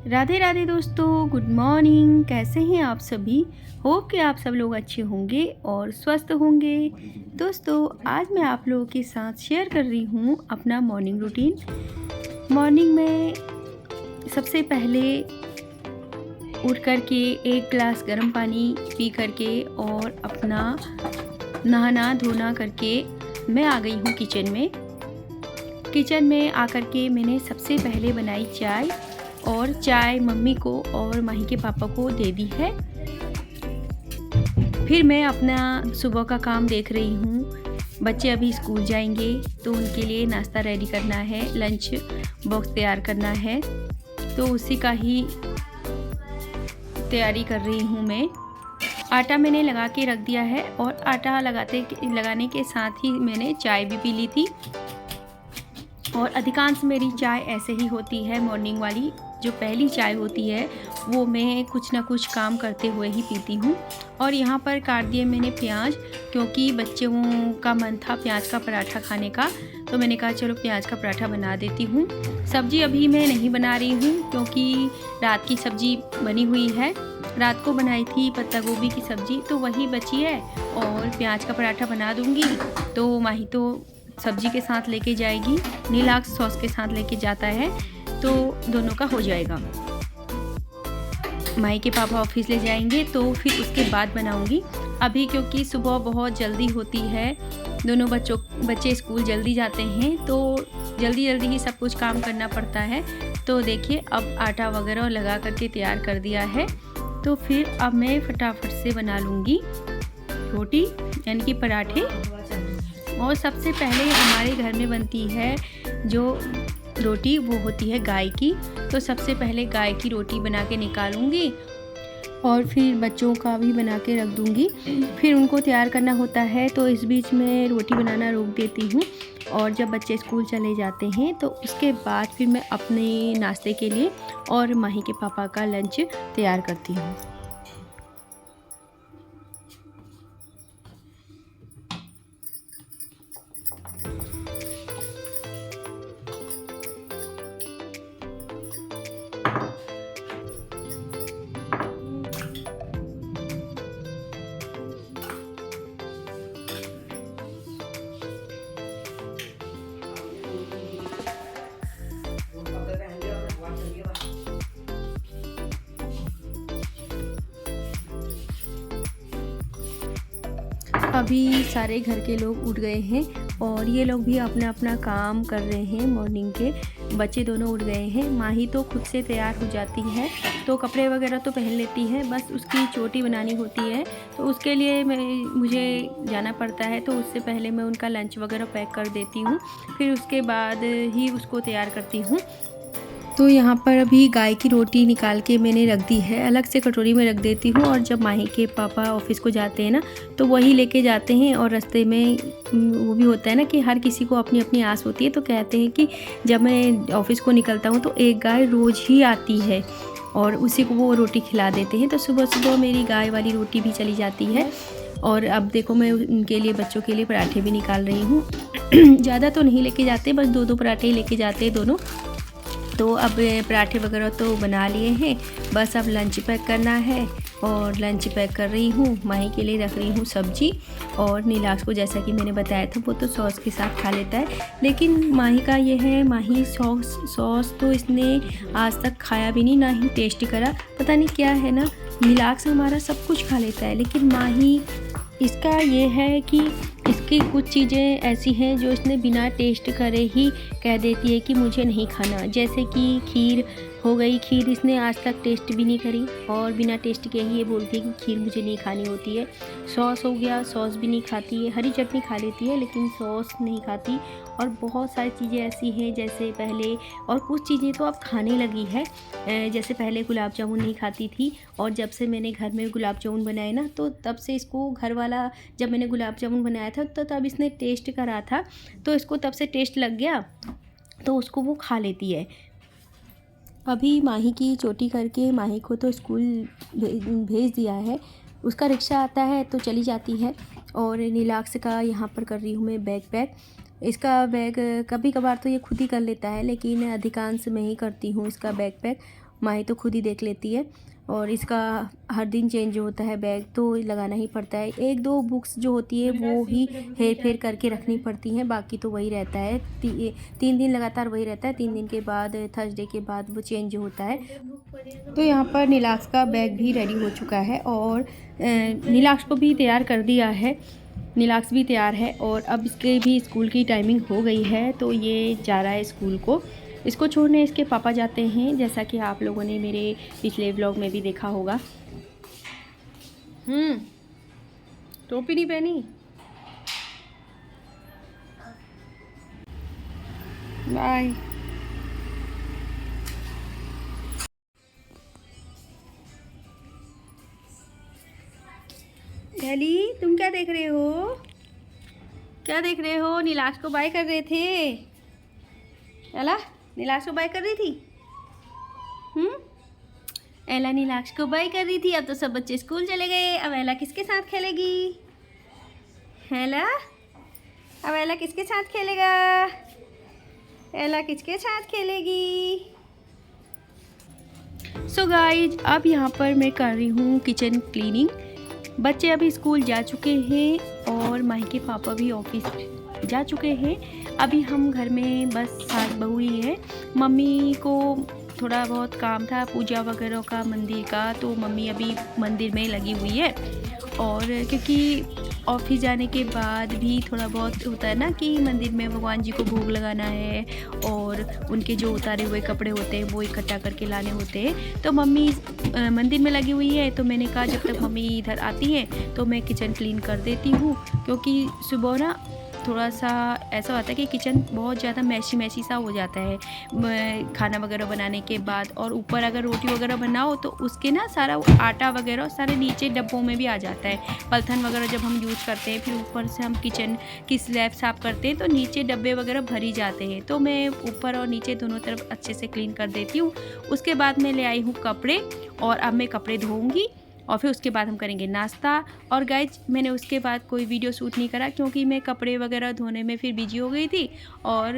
राधे राधे दोस्तों, good morning. कैसे हैं आप सभी? होप कि आप सब लोग अच्छे होंगे और स्वस्थ होंगे। दोस्तों, आज मैं आप लोगों के साथ शेयर कर रही हूँ अपना मॉर्निंग रूटीन। मॉर्निंग में सबसे पहले उठ कर के एक गिलास गर्म पानी पी करके और अपना नहाना धोना करके मैं आ गई हूँ किचन में आकर के मैंने सबसे पहले बनाई चाय, और चाय मम्मी को और माही के पापा को दे दी है। फिर मैं अपना सुबह का काम देख रही हूँ। बच्चे अभी स्कूल जाएंगे तो उनके लिए नाश्ता रेडी करना है, लंच बॉक्स तैयार करना है, तो उसी का ही तैयारी कर रही हूँ मैं। आटा मैंने लगा के रख दिया है और आटा लगाने के साथ ही मैंने चाय भी पी ली थी। और अधिकांश मेरी चाय ऐसे ही होती है, मॉर्निंग वाली जो पहली चाय होती है वो मैं कुछ ना कुछ काम करते हुए ही पीती हूँ। और यहाँ पर काट दिए मैंने प्याज, क्योंकि बच्चों का मन था प्याज का पराठा खाने का, तो मैंने कहा चलो प्याज का पराठा बना देती हूँ। सब्ज़ी अभी मैं नहीं बना रही हूँ क्योंकि रात की सब्ज़ी बनी हुई है। रात को बनाई थी पत्ता गोभी की सब्ज़ी, तो वही बची है और प्याज का पराठा बना दूँगी। तो माही तो सब्ज़ी के साथ लेके जाएगी, नीलाक्स सॉस के साथ लेके जाता है, तो दोनों का हो जाएगा। माही के पापा ऑफिस ले जाएंगे तो फिर उसके बाद बनाऊंगी। अभी क्योंकि सुबह बहुत जल्दी होती है, दोनों बच्चे स्कूल जल्दी जाते हैं, तो जल्दी ही सब कुछ काम करना पड़ता है। तो देखिए अब आटा वगैरह लगा करके तैयार कर दिया है, तो फिर अब मैं फटाफट से बना लूँगी रोटी यानी कि पराठे। और सबसे पहले हमारे घर में बनती है जो रोटी वो होती है गाय की, तो सबसे पहले गाय की रोटी बना के निकालूंगी और फिर बच्चों का भी बना के रख दूंगी। फिर उनको तैयार करना होता है, तो इस बीच में रोटी बनाना रोक देती हूँ। और जब बच्चे स्कूल चले जाते हैं तो उसके बाद फिर मैं अपने नाश्ते के लिए और माही के पापा का लंच तैयार करती हूँ। अभी सारे घर के लोग उठ गए हैं और ये लोग भी अपना अपना काम कर रहे हैं मॉर्निंग के। बच्चे दोनों उठ गए हैं। माही तो खुद से तैयार हो जाती है, तो कपड़े वगैरह तो पहन लेती है, बस उसकी चोटी बनानी होती है, तो उसके लिए मुझे जाना पड़ता है। तो उससे पहले मैं उनका लंच वगैरह पैक कर देती हूँ, फिर उसके बाद ही उसको तैयार करती हूँ। तो यहाँ पर अभी गाय की रोटी निकाल के मैंने रख दी है, अलग से कटोरी में रख देती हूँ। और जब माही के पापा ऑफिस को जाते हैं ना, तो वही लेके जाते हैं। और रास्ते में वो भी होता है ना कि हर किसी को अपनी अपनी आस होती है, तो कहते हैं कि जब मैं ऑफिस को निकलता हूँ तो एक गाय रोज़ ही आती है और उसी को वो रोटी खिला देते हैं। तो सुबह सुबह मेरी गाय वाली रोटी भी चली जाती है। और अब देखो मैं उनके लिए, बच्चों के लिए पराठे भी निकाल रही हूँ। ज़्यादा तो नहीं लेके जाते, बस 2-2 पराठे ही लेके जाते हैं दोनों। तो अब पराठे वगैरह तो बना लिए हैं, बस अब लंच पैक करना है। और लंच पैक कर रही हूँ, माही के लिए रख रही हूँ सब्जी। और नीलाक्स को जैसा कि मैंने बताया था वो तो सॉस के साथ खा लेता है, लेकिन माही का ये है, माही सॉस तो इसने आज तक खाया भी नहीं, ना ही टेस्ट करा। पता नहीं क्या है ना, नीलाक्स हमारा सब कुछ खा लेता है, लेकिन माही इसका ये है कि इसकी कुछ चीज़ें ऐसी हैं जो इसने बिना टेस्ट करे ही कह देती है कि मुझे नहीं खाना। जैसे कि खीर हो गई, खीर इसने आज तक टेस्ट भी नहीं करी और बिना टेस्ट के ही ये बोलती है कि खीर मुझे नहीं खानी होती है। सॉस हो गया, सॉस भी नहीं खाती है, हरी चटनी खा लेती है लेकिन सॉस नहीं खाती। और बहुत सारी चीज़ें ऐसी हैं, जैसे पहले, और कुछ चीज़ें तो अब खाने लगी है। जैसे पहले गुलाब जामुन नहीं खाती थी, और जब से मैंने घर में गुलाब जामुन बनाए ना, तो तब से इसको घर वाला, जब मैंने गुलाब जामुन बनाया था तो तब इसने टेस्ट करा था, तो इसको तब से टेस्ट लग गया, तो उसको वो खा लेती है। अभी माही की चोटी करके माही को तो स्कूल भेज दिया है, उसका रिक्शा आता है तो चली जाती है। और नीलाक्स का यहाँ पर कर रही हूँ मैं बैग पैक। इसका बैग कभी कभार तो ये खुद ही कर लेता है, लेकिन अधिकांश मैं ही करती हूँ इसका बैग पैक। माही तो खुद ही देख लेती है। और इसका हर दिन चेंज होता है बैग, तो लगाना ही पड़ता है। 1-2 बुक्स जो होती है वो ही हेर फेर करके रखनी पड़ती हैं, बाकी तो वही रहता है। 3 दिन लगातार वही रहता है। 3 दिन के बाद थर्सडे के बाद वो चेंज होता है। तो यहाँ पर नीलाक्ष का बैग भी रेडी हो चुका है और नीलाक्ष को भी तैयार कर दिया है। नीलाक्ष भी तैयार है और अब इसके भी स्कूल की टाइमिंग हो गई है, तो ये जा रहा है स्कूल को। इसको छोड़ने इसके पापा जाते हैं, जैसा कि आप लोगों ने मेरे पिछले व्लॉग में भी देखा होगा। टोपी नहीं पहनी? बाय। डैली, तुम क्या देख रहे हो? क्या देख रहे हो? नीलाक्ष को बाय कर रहे थे। एला नीलाक्ष को बाय कर रही थी। एला नीलाक्ष को बाय कर रही थी। अब तो सब बच्चे स्कूल चले गए। अब एला किसके साथ खेलेगी? एला, अब एला किसके साथ खेलेगा? एला किसके साथ खेलेगी? सो गाइज, अब यहाँ पर मैं कर रही हूँ किचन क्लीनिंग। बच्चे अभी स्कूल जा चुके हैं और माही के पापा भी ऑफिस जा चुके हैं। अभी हम घर में बस सास बहू ही है। मम्मी को थोड़ा बहुत काम था पूजा वगैरह का मंदिर का, तो मम्मी अभी मंदिर में लगी हुई है। और क्योंकि ऑफिस जाने के बाद भी थोड़ा बहुत होता है ना कि मंदिर में भगवान जी को भोग लगाना है और उनके जो उतारे हुए कपड़े होते हैं वो इकट्ठा करके लाने होते हैं। तो मम्मी मंदिर में लगी हुई है, तो मैंने कहा जब तक मम्मी इधर आती हैं तो मैं किचन क्लीन कर देती हूँ। क्योंकि सुबह ना थोड़ा सा ऐसा होता है कि किचन बहुत ज़्यादा मैशी सा हो जाता है खाना वगैरह बनाने के बाद। और ऊपर अगर रोटी वगैरह बनाओ तो उसके ना सारा आटा वगैरह सारे नीचे डब्बों में भी आ जाता है। पलथन वगैरह जब हम यूज़ करते हैं, फिर ऊपर से हम किचन की स्लैब साफ़ करते हैं तो नीचे डब्बे वगैरह भरी जाते हैं। तो मैं ऊपर और नीचे दोनों तरफ अच्छे से क्लीन कर देती हूँ। उसके बाद मैं ले आई हूँ कपड़े और अब मैं कपड़े धोऊँगी और फिर उसके बाद हम करेंगे नाश्ता। और गाइज, मैंने उसके बाद कोई वीडियो शूट नहीं करा क्योंकि मैं कपड़े वगैरह धोने में फिर बिजी हो गई थी। और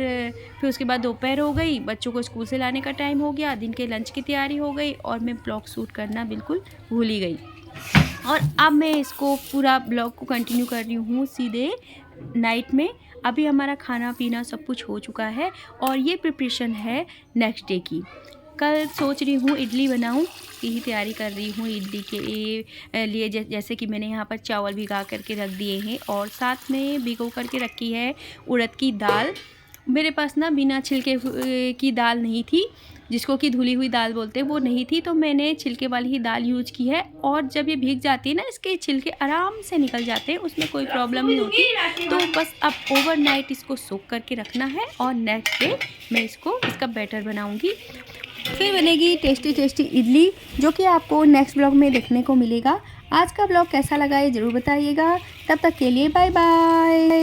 फिर उसके बाद दोपहर हो गई, बच्चों को स्कूल से लाने का टाइम हो गया, दिन के लंच की तैयारी हो गई और मैं ब्लॉग शूट करना बिल्कुल भूल ही गई। और अब मैं इसको पूरा ब्लॉग को कंटिन्यू कर रही हूँ सीधे नाइट में। अभी हमारा खाना पीना सब कुछ हो चुका है और ये प्रिपरेशन है नेक्स्ट डे की। कल सोच रही हूँ इडली बनाऊँ की तैयारी कर रही हूँ। इडली के लिए जैसे कि मैंने यहाँ पर चावल भिगा करके रख दिए हैं और साथ में भिगो करके रखी है उड़द की दाल। मेरे पास ना बिना छिलके की दाल नहीं थी, जिसको कि धुली हुई दाल बोलते हैं, वो नहीं थी, तो मैंने छिलके वाली ही दाल यूज की है। और जब ये भीग जाती है ना, इसके छिलके आराम से निकल जाते हैं, उसमें कोई प्रॉब्लम नहीं होती। तो बस अब ओवरनाइट इसको सोक करके रखना है और नेक्स्ट डे मैं इसका बैटर बनाऊँगी। फिर बनेगी टेस्टी टेस्टी इडली, जो कि आपको नेक्स्ट ब्लॉग में देखने को मिलेगा। आज का ब्लॉग कैसा लगा ये ज़रूर बताइएगा। तब तक के लिए बाय बाय।